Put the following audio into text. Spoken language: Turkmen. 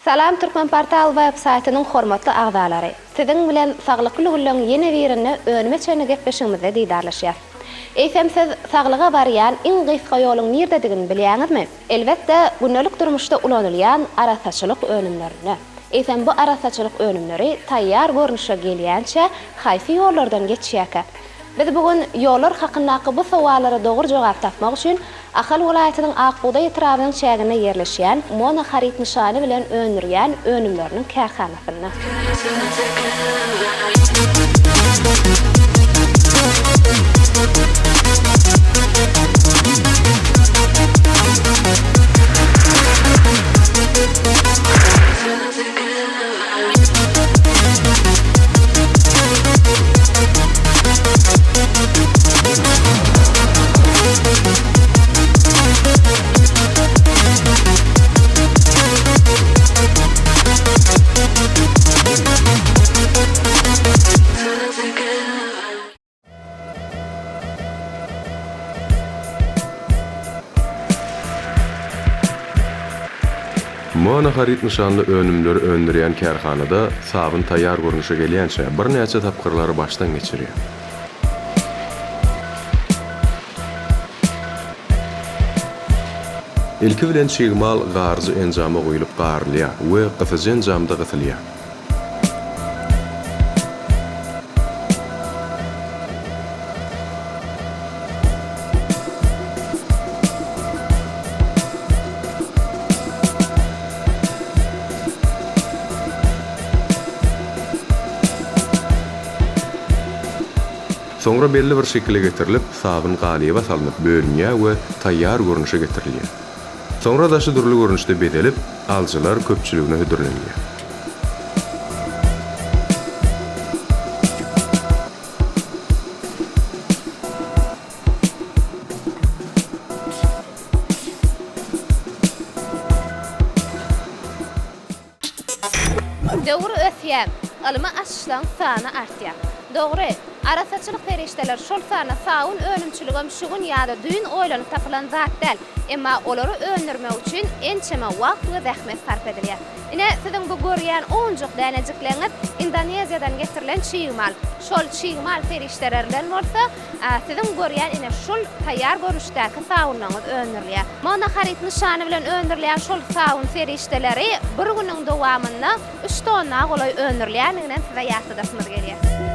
Salam Türkmen Portal web-saytynyň hormatly agzalary. Siziň bilen saglykly güllüň ýene birini önüme çene gepleşigimizde diýdarlaşýar. Eýsem siz saglyga barýan iň gysga ýoluň nerdedigini bilýäňizmi? Elbetde günnelik durmuşda ulanylýan arasaçylyk önümlerini. Eýsem bu arasaçylyk önümleri taýýar görnüşe gelýänçe haýsy ýollardan geçýärkä? Biz bugün ýollar hakyndaky bu sowalara dogry jogap tapmak üçin Ahal welaýatynyň Akbuda ýetrabynyň çägine ýerleşýän Mona harit nişany bilen önürýän önümleriniň kärhanasyna. Mona harit nişanly önümleri öndürýän kärhanada sabyn taýýar görnüşe gelýänçe bir näçe tapkyrlary başdan geçirýär. Ilki bilen çygmal garzy enjama goýulyp garlýar we gysyjy enjamda gysylýar. Soňra belli bir şekilde getirilip, sabyn galyba salynıp bölünýär we taýýar görnüşe getirilýär. Soňra daşy durly görnüşde bedelip, aljylar köpçüligine hödürlenýär. Dogry ösýär, alyma aşylan sany artýar. Dogry, arasaçylyk ferişdeler şol sana sawun önümçüligem şugun ýa-da düýün oýlanyp tapylan zat däl, emma olary önürmek üçin ençeme wagt we zähmet sarf edilýär. Ine siziň bu görýän onjak dänejikleňiz Indoneziýadan getirilen çygmal. Şol çygmal ferişdelerden bolsa, siziň görýän ine şol taýýar görüşdäki sawunlaňyz önürlýär. Mona harit nişany bilen önürlýän şol sawun ferişdeleri bir güniň dowamynda 3 tonna golay önürlýänigine size ýaşadasymyz gelýär.